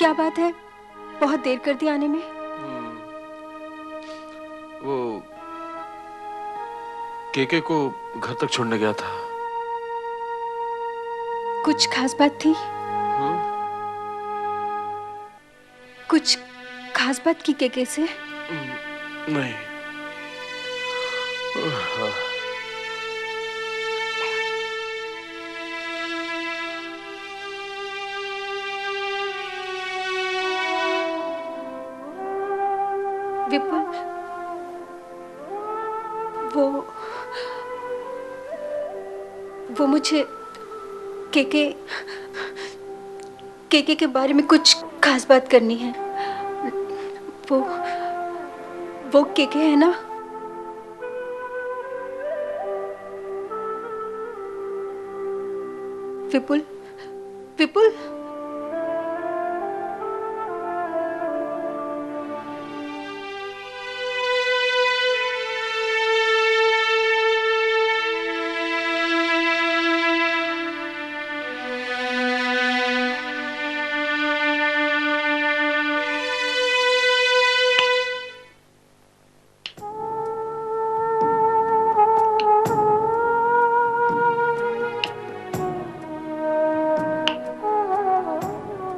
क्या बात है, बहुत देर कर दी आने में? वो केके को घर तक छोड़ने गया था। कुछ खास बात थी? कुछ खास बात की केके से? नहीं। विपुल, वो मुझे केके के बारे में कुछ खास बात करनी है। वो केके है ना? विपुल, विपुल,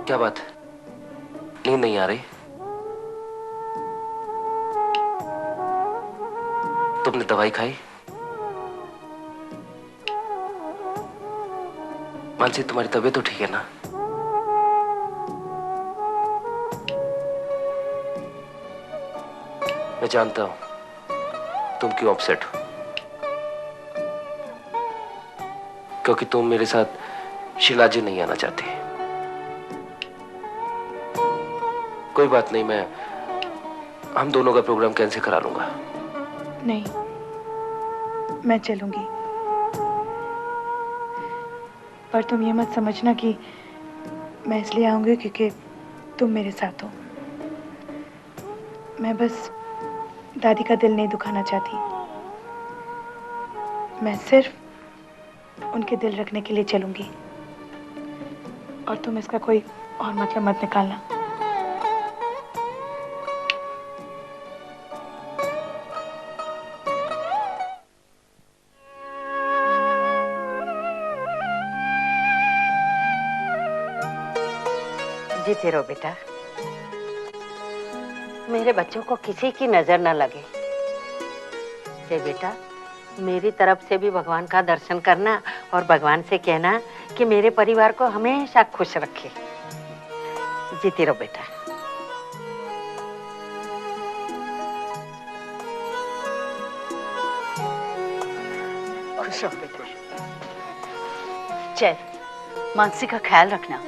क्या बात है, नींद नहीं आ रही? तुमने दवाई खाई? मानसी, तुम्हारी तबीयत तो ठीक है ना? मैं जानता हूं तुम क्यों अपसेट हो, क्योंकि तुम मेरे साथ शिलाजी नहीं आना चाहती। कोई बात नहीं, हम दोनों का प्रोग्राम कैंसिल करा लूंगा। नहीं, मैं चलूंगी, पर तुम ये मत समझना कि मैं इसलिए आऊंगी क्योंकि तुम मेरे साथ हो। मैं बस दादी का दिल नहीं दुखाना चाहती। मैं सिर्फ उनके दिल रखने के लिए चलूंगी, और तुम इसका कोई और मतलब मत निकालना। जीते रहो बेटा, मेरे बच्चों को किसी की नजर न लगे। जय बेटा, मेरी तरफ से भी भगवान का दर्शन करना और भगवान से कहना कि मेरे परिवार को हमेशा खुश रखे। जीते रहो बेटा। खुश रहो बेटा। जय, मानसी का ख्याल रखना।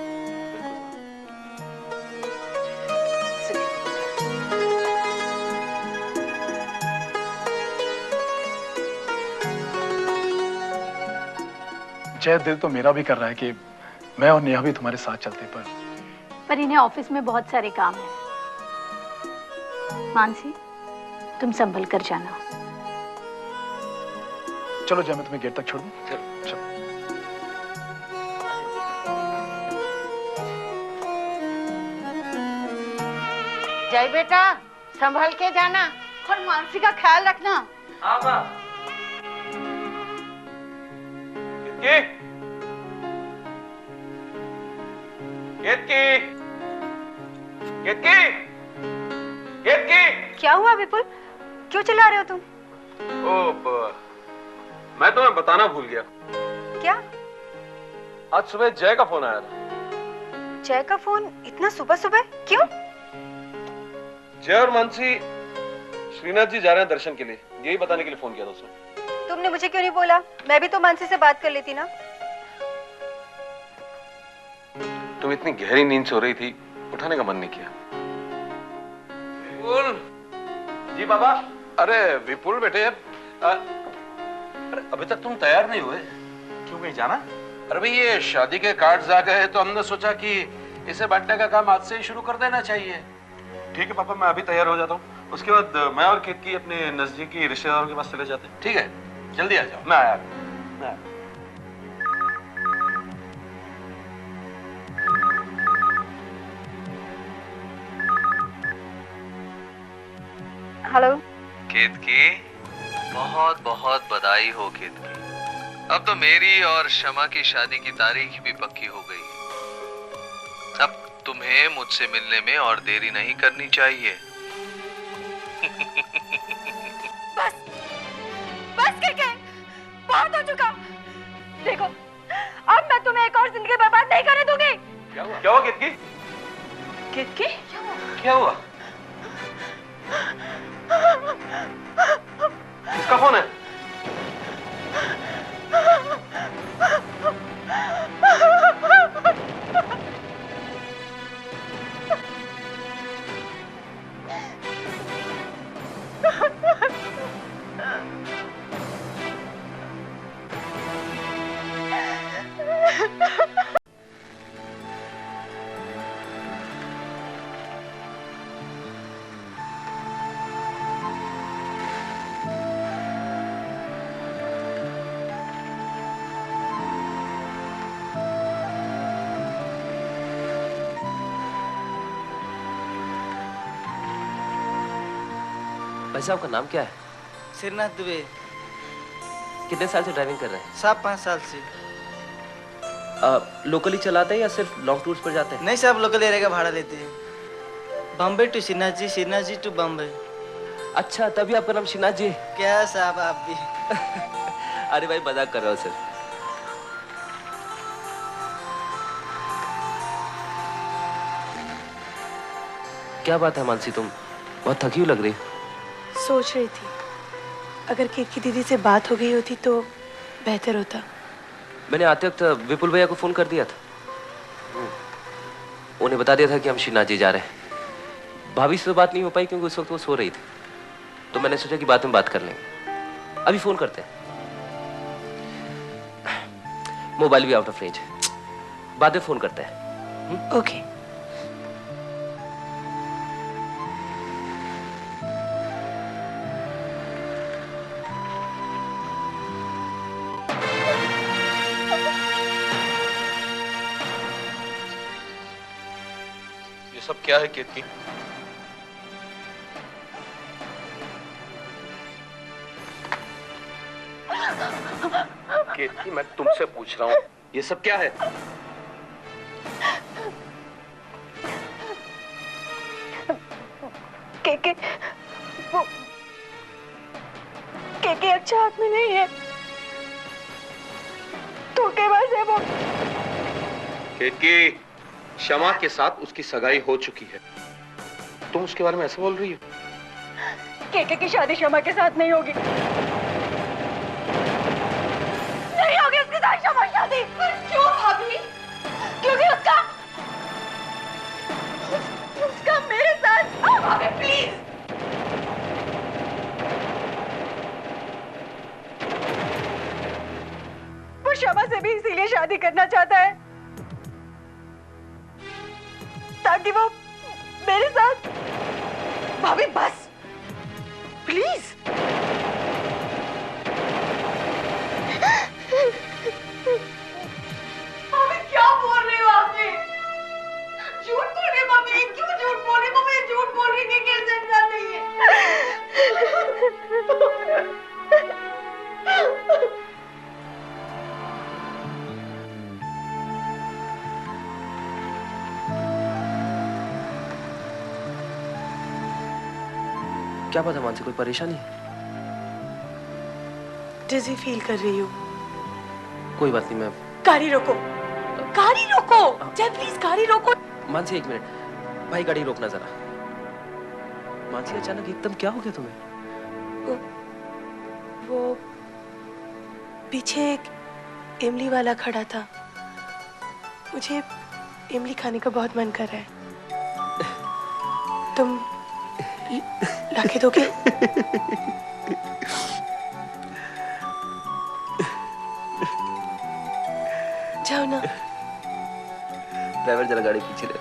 जय, दिल तो मेरा भी कर रहा है कि मैं और नेहा भी तुम्हारे साथ चलते, पर इन्हें ऑफिस में बहुत सारे काम हैं। मानसी, तुम संभल कर जाना। चलो जय, मैं तुम्हें गेट तक छोड़ दूं। चलो। जय बेटा, संभल के जाना और मानसी का ख्याल रखना। हाँ माँ। क्या हुआ विपुल, क्यों चिल्ला रहे हो तुम? मैं तुम्हें बताना भूल गया। क्या? आज सुबह जय का फोन आया था। जय का फोन इतना सुबह सुबह क्यों? जय और मानसी श्रीनाथ जी जा रहे हैं दर्शन के लिए, यही बताने के लिए फोन किया था उसने। तुमने मुझे क्यों नहीं बोला? मैं भी तो मानसी से बात कर लेती ना। तुम इतनी गहरी नींद से हो रही थी, उठाने का मन नहीं किया। विपुल जी बाबा। अरे विपुल बेटे, अरे अभी तक तुम तैयार नहीं हुए, क्यों कहीं जाना? अरे भाई, ये शादी के कार्ड्स आ गए तो हमने सोचा कि इसे बांटने का काम आज से ही शुरू कर देना चाहिए। ठीक है पापा, मैं अभी तैयार हो जाता हूँ, उसके बाद मैं और केतकी अपने नजदीकी रिश्तेदारों के पास चले जाते हैं। ठीक है, जल्दी आ जाओ। मैं आया। हेलो। केतकी, बहुत बहुत बधाई हो केतकी। अब तो मेरी और शमा की शादी की तारीख भी पक्की हो गई। अब तुम्हें मुझसे मिलने में और देरी नहीं करनी चाहिए। बस बस के बहुत हो चुका। देखो, अब मैं तुम्हें एक और जिंदगी बर्बाद नहीं करने दूंगी। क्या हुआ केतकी? केतकी? क्या हुआ? किसका फोन है? भाई साहब का नाम क्या है? श्रीनाथ दुबे। कितने साल से ड्राइविंग कर रहे हैं? 7-5 साल से। लोकली चलाते हैं या सिर्फ लॉन्ग टूर्स पर जाते हैं? नहीं साहब, लोकल एरिया का भाड़ा लेते हैं। Bombay to Shrinath ji to Bombay. अच्छा, तभी आपका नाम श्रीनाथ जी? क्या साहब आप भी। अरे भाई मजाक कर रहा हूँ सर। क्या बात है मानसी, तुम बहुत थकी हुई लग रही। सोच रही थी अगर केतकी दीदी से बात हो गई होती तो बेहतर होता। मैंने आते वक्त विपुल भैया को फोन कर दिया था। उन्हें बता दिया था कि हम श्रीनाथ जी जा रहे हैं। भाभी से तो बात नहीं हो पाई क्योंकि उस वक्त वो सो रही थी, तो मैंने सोचा कि बाद में बात कर लेंगे। अभी फोन करते हैं। मोबाइल भी आउट ऑफ रेंज, बाद में फोन करते हैं। ओके। ये सब क्या है केतकी? केतकी, मैं तुमसे पूछ रहा हूँ, ये सब क्या है? केके वो केके अच्छा आदमी नहीं है, धोखेबाज है वो। केतकी, शमा के साथ उसकी सगाई हो चुकी है, तुम उसके बारे में ऐसे बोल रही हो? केके की शादी शमा के साथ नहीं होगी। नहीं होगी उसके साथ शमा शादी। क्यों भाभी? क्योंकि उसका मेरे साथ। भाभी प्लीज। वो शमा से भी इसीलिए शादी करना चाहता है ताकि वो मेरे साथ। भाभी बस प्लीज। मम्मी क्या बोल रही हो आपने? झूठ बोल रही मम्मी, क्यों झूठ बोल रही मम्मी? झूठ बोल रही कि कैसे इंसान नहीं है। क्या बात है मानसी, कोई परेशानी है? डिजी फील कर रही हूँ। कोई बात नहीं, मैं। गाड़ी रोको, गाड़ी रोको, जय प्लीज गाड़ी रोको। मानसी 1 मिनट, भाई गाड़ी रोकना जरा। मानसी अचानक एकदम क्या हो गया तुम्हें? वो पीछे एक इमली वाला खड़ा था, मुझे इमली खाने का बहुत मन कर रहा है। तुम लाके दोगे? जाओ ना। ड्राइवर जरा गाड़ी पीछे ले लो।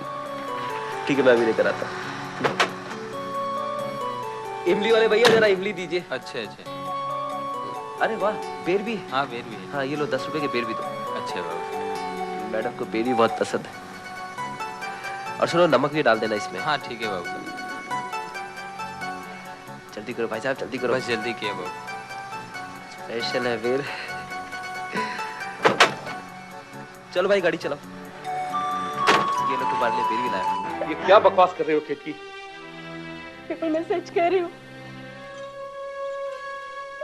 ठीक है, मैं अभी लेकर आता हूँ। इमली वाले भैया जरा इमली दीजिए। अच्छा अच्छा। अरे वाह, बेर भी? हाँ बेर भी है। हाँ ये लो, 10 रुपए के बेर भी दो। अच्छा बाबू। मैडम को बेर भी बहुत पसंद है। और सुनो, नमक भी डाल देना इसमें। हाँ ठीक है बाबू। जल्दी करो भाई साहब, जल्दी करो। बस जल्दी किया बाबू। स्पेशल है फिर। चलो भाई गाड़ी चलाओ। ये लो तुम्हारे लिए फिर भी लाया। ये क्या बकवास कर रहे हो केतकी? विपुल मैं सच कह रही हूँ,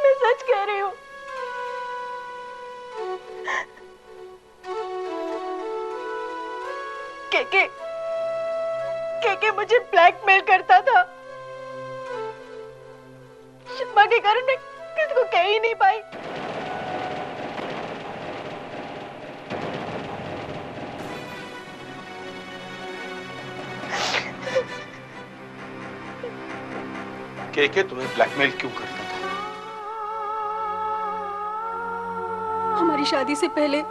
मैं सच कह रही हूँ। के मुझे ब्लैकमेल करता था। शर्मा के कारण मैं किसी को कह ही नहीं पाई। के तुम्हें ब्लैकमेल क्यों करता था? हमारी शादी से पहले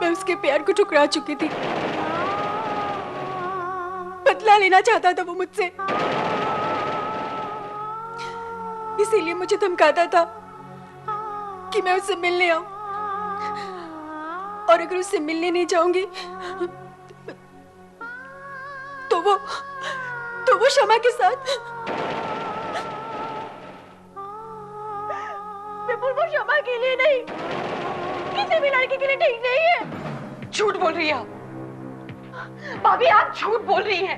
मैं उसके प्यार को ठुकरा चुकी थी। बदला लेना चाहता था वो मुझसे, इसीलिए मुझे धमकाता था कि मैं उससे मिलने आऊं, और अगर उससे मिलने नहीं जाऊंगी तो वो शमा के साथ। विपुल वो शमा के लिए नहीं, किसी भी लड़के के लिए ठीक नहीं है। झूठ बोल रही है आप भाभी, आप झूठ बोल रही हैं।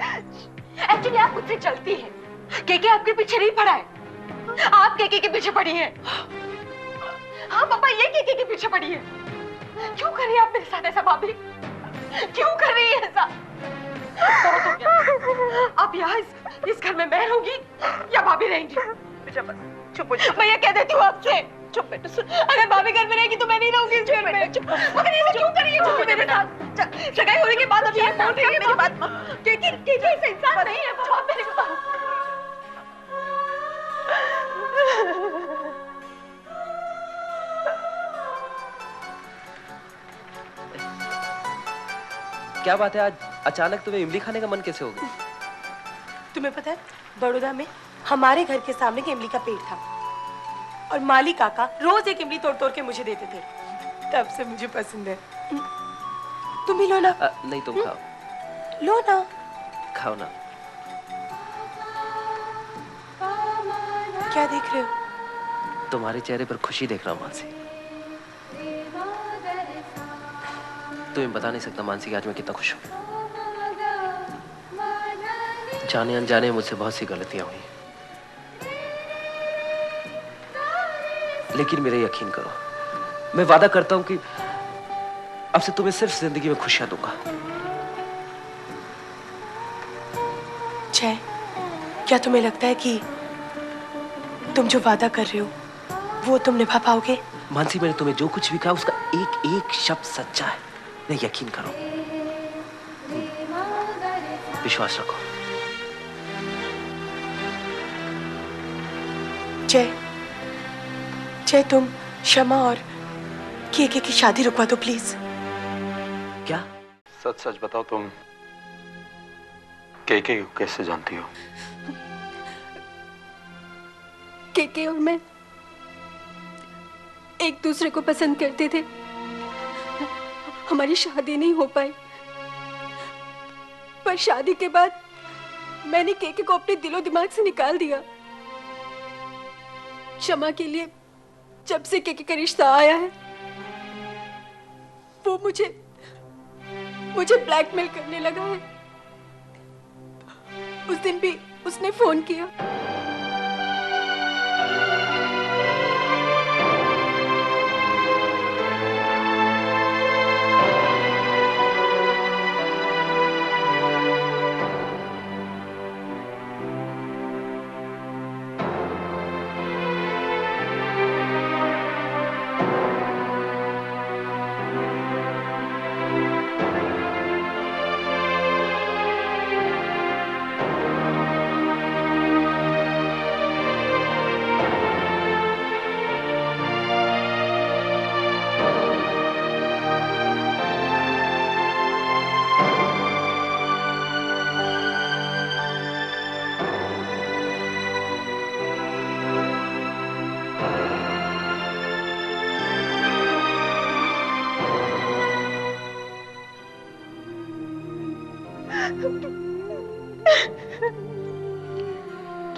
एक्चुअली आप मुझसे चलती हैं। केके आपके पीछे नहीं पड़ा है, आप केके के पीछे पड़ी हैं। हाँ पापा, ये केके के पीछे पड़ी है। क्यों कर रही है आप मेरे साथ ऐसा भाभी? क्यों कर रही है ऐसा? बहुत हो गया। अब यहाँ इस घर में मैं रहूंगी या भाभी रहेंगी? चुप हो जाओ। मैं ये कह देती हूँ आपसे। चुप बेटा, सुन, अगर भाभी घर में रहेगी तो मैं नहीं रहूंगी इस घर में। चुप, मगर ऐसा क्यों कर रही है चुप मेरे साथ? सगाई होने के बाद अब ये बोल रही है मेरी बात। केके ऐसा इंसान नहीं है वो, आप मेरे पास। क्या बात है, आज अचानक तुम्हें इमली खाने का मन कैसे हो गया? तुम्हें पता है, बड़ौदा में हमारे घर के सामने एक इमली का पेड़ था और माली काका रोज एक इमली तोड़ तोड़ के मुझे देते थे। तब से मुझे पसंद है। तुम भी लो ना। नहीं, तुम खाओ। लो ना। खाओ ना। क्या देख रहे हो? तुम्हारे चेहरे पर खुशी देख रहा हूँ मानसी। तुम्हें बता नहीं सकता मानसी, आज मैं कितना खुश हूँ। जाने अनजाने मुझसे बहुत सी गलतियां हुई, लेकिन मेरा यकीन करो, मैं वादा करता हूं कि अब से तुम्हें सिर्फ जिंदगी में खुशियां दूंगा। जय, क्या तुम्हें लगता है कि तुम जो वादा कर रहे हो वो तुम निभा पाओगे? मानसी, मैंने तुम्हें जो कुछ भी कहा उसका एक एक शब्द सच्चा है, मैं यकीन करो, विश्वास रखो। जय, तुम शमा और केके की शादी रुकवा दो प्लीज। क्या? सच सच बताओ, तुम केके को कैसे जानती हो? केके और मैं एक दूसरे को पसंद करते थे। हमारी शादी नहीं हो पाई, पर शादी के बाद मैंने केके को अपने दिलो दिमाग से निकाल दिया। शमा के लिए जब से केके का रिश्ता आया है, वो मुझे ब्लैकमेल करने लगा है। उस दिन भी उसने फोन किया।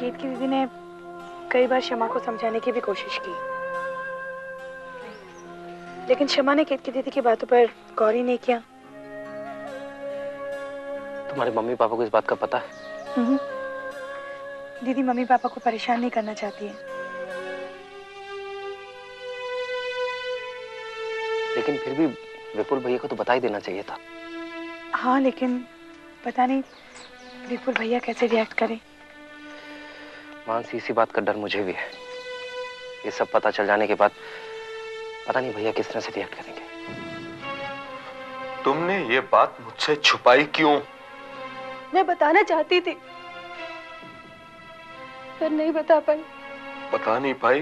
केत की दीदी ने कई बार शमा को समझाने की भी कोशिश की, लेकिन शमा ने केत की दीदी की बातों पर गौर ही नहीं किया। तुम्हारे मम्मी पापा को इस बात का पता है? दीदी मम्मी पापा को परेशान नहीं करना चाहती है। लेकिन फिर भी विपुल भैया को तो बता ही देना चाहिए था। हाँ, लेकिन पता नहीं विपुल भैया कैसे रिएक्ट करे। मानसी, इसी बात का डर मुझे भी है। ये सब पता चल जाने के बाद पता नहीं भैया किस तरह से रिएक्ट करेंगे। तुमने ये बात मुझसे छुपाई क्यों? मैं बताना चाहती थी पर नहीं बता पाई। बता नहीं पाई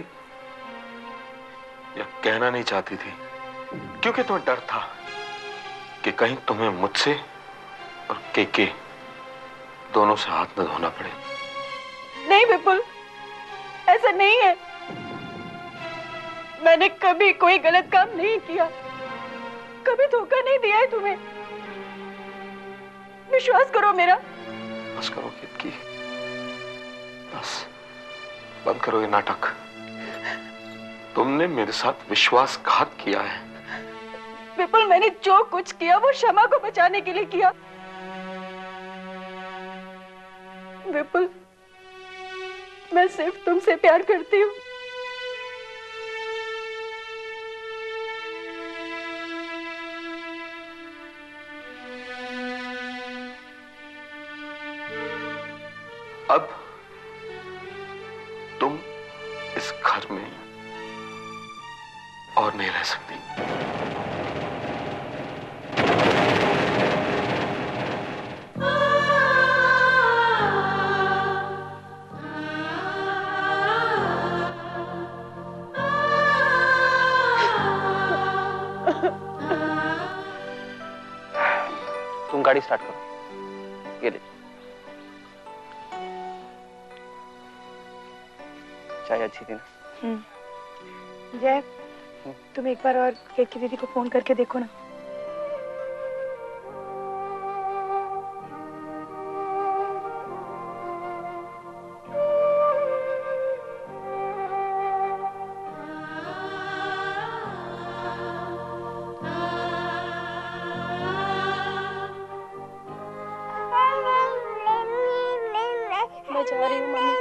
या कहना नहीं चाहती थी? क्योंकि तुम्हें डर था कि कहीं तुम्हें मुझसे और केके दोनों से हाथ न धोना पड़े। नहीं विपुल, ऐसा नहीं है। मैंने कभी कोई गलत काम नहीं किया, कभी धोखा नहीं दिया है तुम्हें। विश्वास करो मेरा। बस करो की, बस बंद करो ये नाटक। तुमने मेरे साथ विश्वासघात किया है। विपुल, मैंने जो कुछ किया वो शमा को बचाने के लिए किया। विपुल, मैं सिर्फ तुमसे प्यार करती हूँ। अब तुम इस घर में और नहीं रह सकती। तुम गाड़ी स्टार्ट करो। ये ले चाय अच्छी थी ना? जय, तुम एक बार और केत की दीदी को फोन करके देखो ना। मैं जा रही हूँ मम्मी।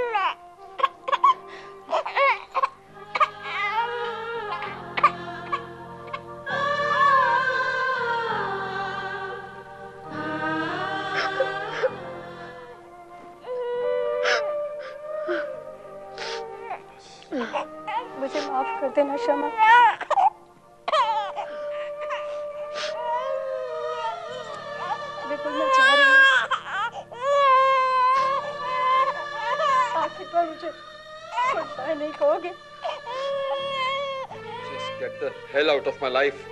मुझे माफ कर देना शमा। विपुल, मैं जा रही हूँ। आखिर बार मुझे गुड बाय नहीं कहोगे? Just get the hell out of my life.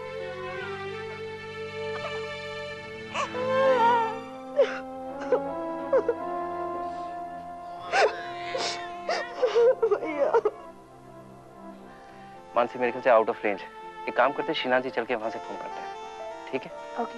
Mansi, मेरे ख्याल से आउट ऑफ रेंज। एक काम करते हैं, शीना जी चल के वहां से फोन करते हैं। ठीक है? ओके।